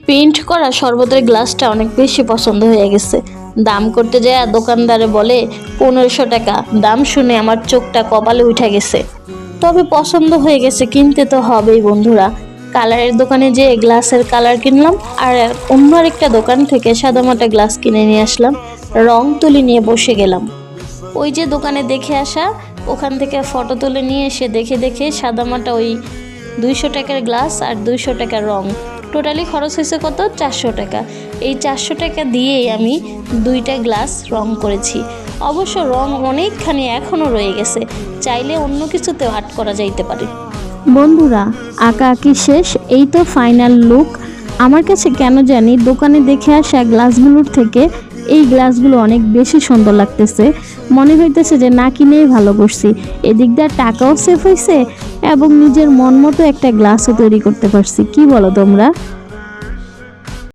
Paint করা শরবতের গ্লাসটা অনেক বেশি পছন্দ হয়ে গেছে। দাম করতে যায় দোকানদারে বলে 1500 টাকা। দাম শুনে আমার চোখটা কপালে উঠে গেছে। তবে পছন্দ হয়ে গেছে, কিনতে তো হবেই বন্ধুরা। কালারের দোকানে যেয়ে গ্লাসের কালার কিনলাম, আর অন্য আরেকটা দোকান থেকে সাদামাটা গ্লাস কিনে নিয়ে আসলাম। রং তুলি নিয়ে বসে গেলাম। ওই যে দোকানে দেখে আসা, ওখান থেকে ফটো তুলে নিয়ে এসে দেখে দেখে সাদামাটা ওই 200 টাকার গ্লাস আর 200 টাকার রং, টোটালি খরচ হয়েছে কত? 400 টাকা। এই 400 টাকা দিয়েই আমি 2টা গ্লাস রং করেছি। অবশ্য রং অনেকখানি এখনও রয়ে গেছে, চাইলে অন্য কিছুতেও আর্ট করা যাইতে পারে। বন্ধুরা, আঁকা আঁকি শেষ, এই তো ফাইনাল লুক। আমার কাছে কেন জানি দোকানে দেখে আসা গ্লাসগুলোর থেকে এই গ্লাসগুলো অনেক বেশি সুন্দর লাগতেছে। মনে হইতেছে যে না কিনেই ভালো করছি। এদিক দিয়ে টাকাও সেভ হয়েছে এবং নিজের মন মতো একটা গ্লাসও তৈরি করতে পারছি। কি বলো তোমরা?